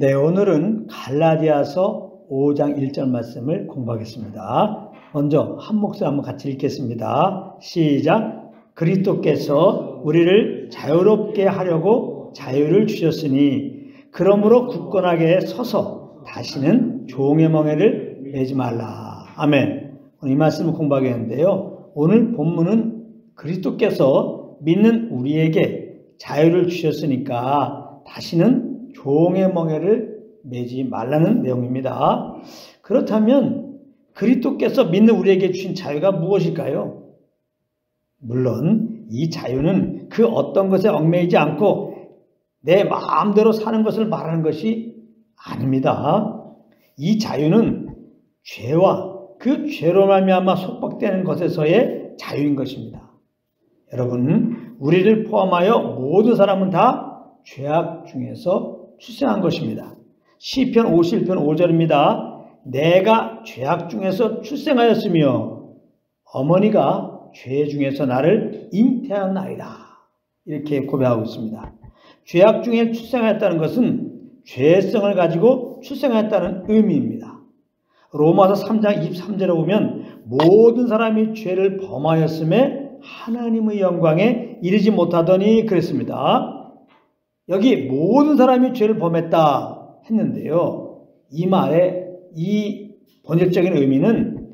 네, 오늘은 갈라디아서 5장 1절 말씀을 공부하겠습니다. 먼저 한 목소리 한번 같이 읽겠습니다. 시작. 그리스도께서 우리를 자유롭게 하려고 자유를 주셨으니 그러므로 굳건하게 서서 다시는 종의 멍에를 매지 말라. 아멘. 오늘 이 말씀을 공부하겠는데요. 오늘 본문은 그리스도께서 믿는 우리에게 자유를 주셨으니까 다시는 종의 멍에를 매지 말라는 내용입니다. 그렇다면 그리스도께서 믿는 우리에게 주신 자유가 무엇일까요? 물론 이 자유는 그 어떤 것에 얽매이지 않고 내 마음대로 사는 것을 말하는 것이 아닙니다. 이 자유는 죄와 그 죄로 말미암아 속박되는 것에서의 자유인 것입니다. 여러분, 우리를 포함하여 모든 사람은 다 죄악 중에서 출생한 것입니다. 시편 51편 5절입니다. 내가 죄악 중에서 출생하였으며 어머니가 죄 중에서 나를 잉태하였나이다. 이렇게 고백하고 있습니다. 죄악 중에 출생하였다는 것은 죄성을 가지고 출생하였다는 의미입니다. 로마서 3장 23절에 보면 모든 사람이 죄를 범하였음에 하나님의 영광에 이르지 못하더니 그랬습니다. 여기 모든 사람이 죄를 범했다 했는데요. 이 말의 이 본질적인 의미는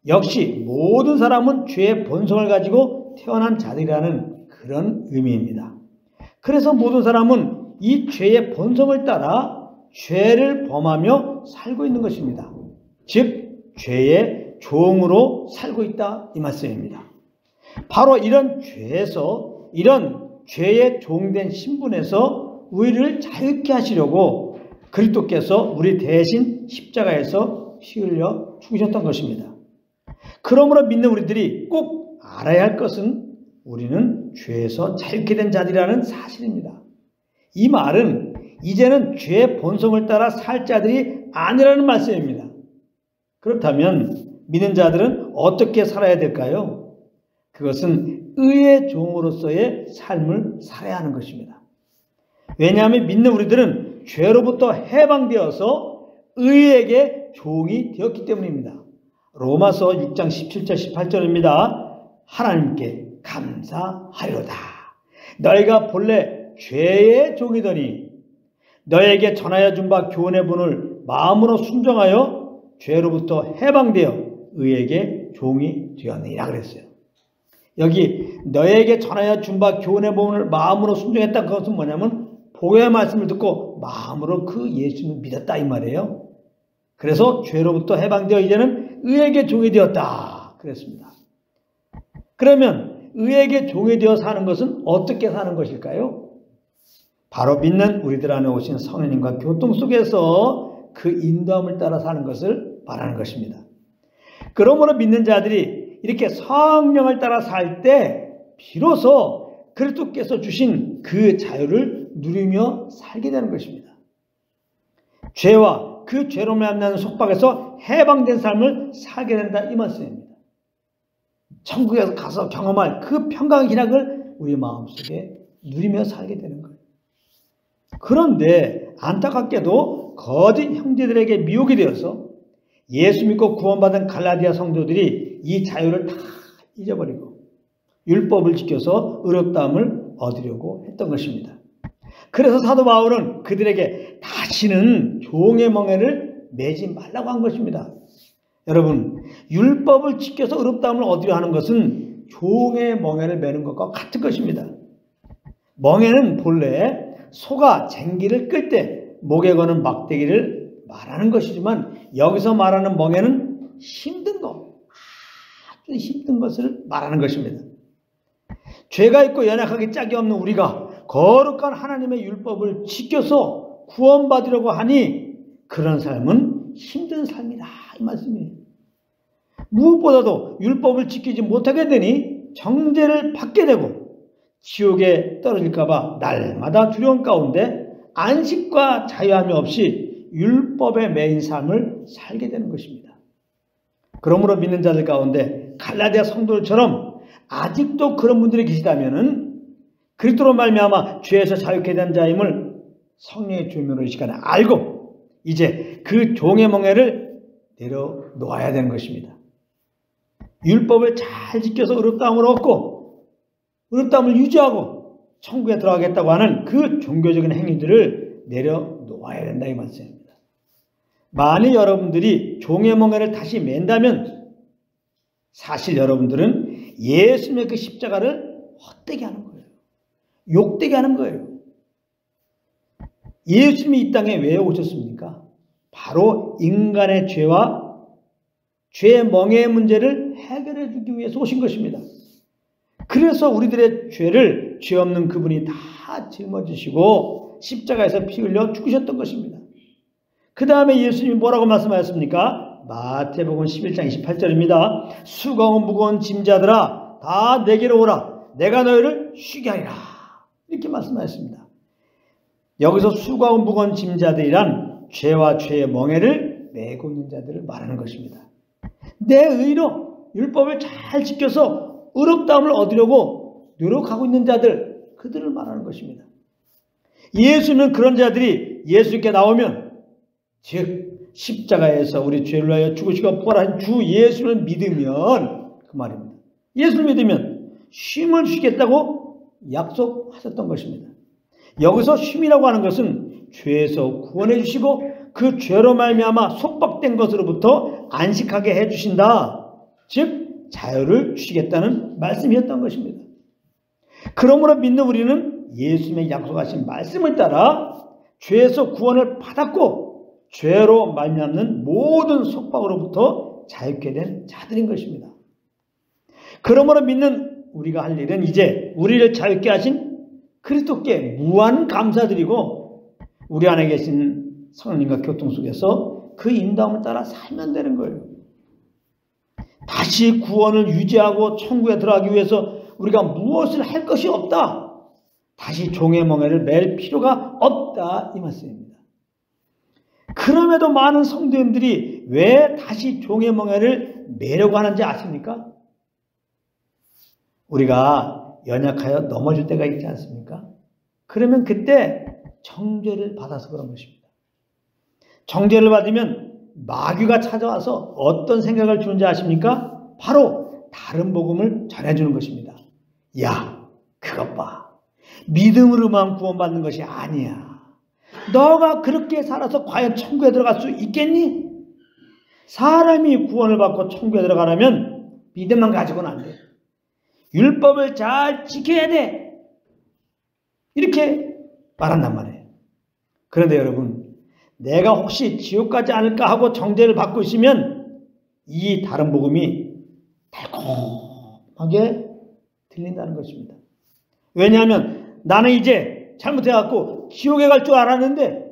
역시 모든 사람은 죄의 본성을 가지고 태어난 자들이라는 그런 의미입니다. 그래서 모든 사람은 이 죄의 본성을 따라 죄를 범하며 살고 있는 것입니다. 즉 죄의 종으로 살고 있다 이 말씀입니다. 바로 이런 죄에서 이런 죄의 종된 신분에서 우리를 자유케 하시려고 그리스도께서 우리 대신 십자가에서 피 흘려 죽으셨던 것입니다. 그러므로 믿는 우리들이 꼭 알아야 할 것은 우리는 죄에서 자유케 된 자들이라는 사실입니다. 이 말은 이제는 죄의 본성을 따라 살 자들이 아니라는 말씀입니다. 그렇다면 믿는 자들은 어떻게 살아야 될까요? 그것은 의의 종으로서의 삶을 살아야 하는 것입니다. 왜냐하면 믿는 우리들은 죄로부터 해방되어서 의에게 종이 되었기 때문입니다. 로마서 6장 17절 18절입니다. 하나님께 감사하리로다. 너희가 본래 죄의 종이더니 너에게 전하여 준 바 교훈의 분을 마음으로 순종하여 죄로부터 해방되어 의에게 종이 되었느니라 그랬어요. 여기 너에게 전하여 준 바 교훈의 본을 마음으로 순종했다. 그것은 뭐냐면 복음의 말씀을 듣고 마음으로 그 예수님을 믿었다 이 말이에요. 그래서 죄로부터 해방되어 이제는 의에게 종이 되었다 그랬습니다. 그러면 의에게 종이 되어 사는 것은 어떻게 사는 것일까요? 바로 믿는 우리들 안에 오신 성령님과 교통 속에서 그 인도함을 따라 사는 것을 말하는 것입니다. 그러므로 믿는 자들이 이렇게 성령을 따라 살 때 비로소 그리스도께서 주신 그 자유를 누리며 살게 되는 것입니다. 죄와 그 죄로 말미암는 속박에서 해방된 삶을 살게 된다 이 말씀입니다. 천국에 가서 경험할 그 평강의 기락을 우리 마음속에 누리며 살게 되는 거예요. 그런데 안타깝게도 거짓 형제들에게 미혹이 되어서 예수 믿고 구원받은 갈라디아 성도들이 이 자유를 다 잊어버리고 율법을 지켜서 의롭다함을 얻으려고 했던 것입니다. 그래서 사도 바울은 그들에게 다시는 종의 멍에를 매지 말라고 한 것입니다. 여러분, 율법을 지켜서 의롭다함을 얻으려 하는 것은 종의 멍에를 매는 것과 같은 것입니다. 멍에는 본래 소가 쟁기를 끌 때 목에 거는 막대기를 말하는 것이지만 여기서 말하는 멍에는 힘든 것, 아주 힘든 것을 말하는 것입니다. 죄가 있고 연약하기 짝이 없는 우리가 거룩한 하나님의 율법을 지켜서 구원받으려고 하니 그런 삶은 힘든 삶이다 이 말씀이에요. 무엇보다도 율법을 지키지 못하게 되니 정죄를 받게 되고 지옥에 떨어질까 봐 날마다 두려움 가운데 안식과 자유함이 없이 율법에 매인 삶을 살게 되는 것입니다. 그러므로 믿는 자들 가운데 갈라디아 성도들처럼 아직도 그런 분들이 계시다면 그리스도로 말미암아 죄에서 자유케 된 자임을 성령의 조명으로 이 시간에 알고 이제 그 종의 멍에를 내려놓아야 되는 것입니다. 율법을 잘 지켜서 의롭다함을 얻고 의롭다함을 유지하고 천국에 들어가겠다고 하는 그 종교적인 행위들을 내려놓아야 된다 이 말씀입니다. 만일 여러분들이 종의 멍에를 다시 맨다면 사실 여러분들은 예수님의 그 십자가를 헛되게 하는 거예요. 욕되게 하는 거예요. 예수님이 이 땅에 왜 오셨습니까? 바로 인간의 죄와 죄의 멍에의 문제를 해결해 주기 위해서 오신 것입니다. 그래서 우리들의 죄를 죄 없는 그분이 다 짊어지시고 십자가에서 피 흘려 죽으셨던 것입니다. 그 다음에 예수님이 뭐라고 말씀하셨습니까? 마태복음 11장 28절입니다. 수고하고 무거운 짐자들아 다 내게로 오라. 내가 너희를 쉬게 하리라. 이렇게 말씀하셨습니다. 여기서 수고하고 무거운 짐자들이란 죄와 죄의 멍에를 메고 있는 자들을 말하는 것입니다. 내 의로 율법을 잘 지켜서 의롭다함을 얻으려고 노력하고 있는 자들, 그들을 말하는 것입니다. 예수는 그런 자들이 예수님께 나오면, 즉 십자가에서 우리 죄를 위하여 죽으시고 부활하신 주 예수를 믿으면, 그 말입니다. 예수를 믿으면 쉼을 주시겠다고 약속하셨던 것입니다. 여기서 쉼이라고 하는 것은 죄에서 구원해 주시고 그 죄로 말미암아 속박된 것으로부터 안식하게 해주신다. 즉 자유를 주시겠다는 말씀이었던 것입니다. 그러므로 믿는 우리는 예수님의 약속하신 말씀을 따라 죄에서 구원을 받았고 죄로 말미암는 모든 속박으로부터 자유케 된 자들인 것입니다. 그러므로 믿는 우리가 할 일은 이제 우리를 자유케 하신 그리스도께 무한 감사드리고 우리 안에 계신 성령님과 교통 속에서 그 인도함을 따라 살면 되는 거예요. 다시 구원을 유지하고 천국에 들어가기 위해서 우리가 무엇을 할 것이 없다. 다시 종의 멍에를 맬 필요가 없다 이 말씀입니다. 그럼에도 많은 성도님들이 왜 다시 종의 멍에를 매려고 하는지 아십니까? 우리가 연약하여 넘어질 때가 있지 않습니까? 그러면 그때 정죄를 받아서 그런 것입니다. 정죄를 받으면 마귀가 찾아와서 어떤 생각을 주는지 아십니까? 바로 다른 복음을 전해주는 것입니다. 야, 그것 봐. 믿음으로만 구원받는 것이 아니야. 너가 그렇게 살아서 과연 천국에 들어갈 수 있겠니? 사람이 구원을 받고 천국에 들어가려면 믿음만 가지고는 안 돼. 율법을 잘 지켜야 돼. 이렇게 말한단 말이에요. 그런데 여러분, 내가 혹시 지옥 가지 않을까 하고 정죄를 받고 있으면 이 다른 복음이 달콤하게 들린다는 것입니다. 왜냐하면 나는 이제 잘못해갖고 지옥에 갈 줄 알았는데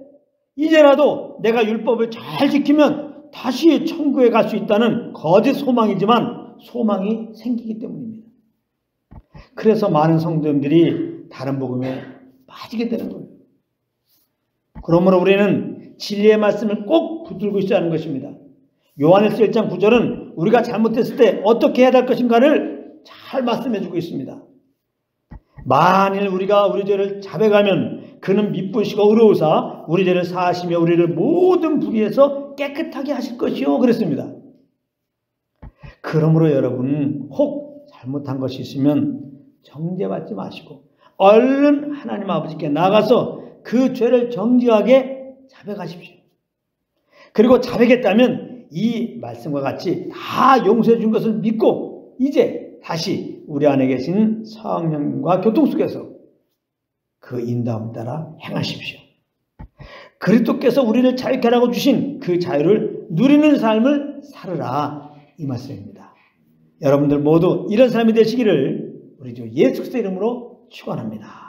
이제라도 내가 율법을 잘 지키면 다시 천국에 갈 수 있다는 거짓 소망이지만 소망이 생기기 때문입니다. 그래서 많은 성도님들이 다른 복음에 빠지게 되는 거예요. 그러므로 우리는 진리의 말씀을 꼭 붙들고 있어야 하는 것입니다. 요한일서 1장 9절은 우리가 잘못했을 때 어떻게 해야 할 것인가를 잘 말씀해 주고 있습니다. 만일 우리가 우리 죄를 자백하면 그는 미쁘시고 의로우사 우리 죄를 사하시며 우리를 모든 불의에서 깨끗하게 하실 것이요 그랬습니다. 그러므로 여러분 혹 잘못한 것이 있으면 정죄받지 마시고 얼른 하나님 아버지께 나가서 그 죄를 정직하게 자백하십시오. 그리고 자백했다면 이 말씀과 같이 다 용서해 준 것을 믿고 이제 다시 우리 안에 계신 성령과 교통 속에서 그 인도함을 따라 행하십시오. 그리스도께서 우리를 자유케 하라고 주신 그 자유를 누리는 삶을 살으라 이 말씀입니다. 여러분들 모두 이런 삶이 되시기를 우리 주 예수 그리스도의 이름으로 축원합니다.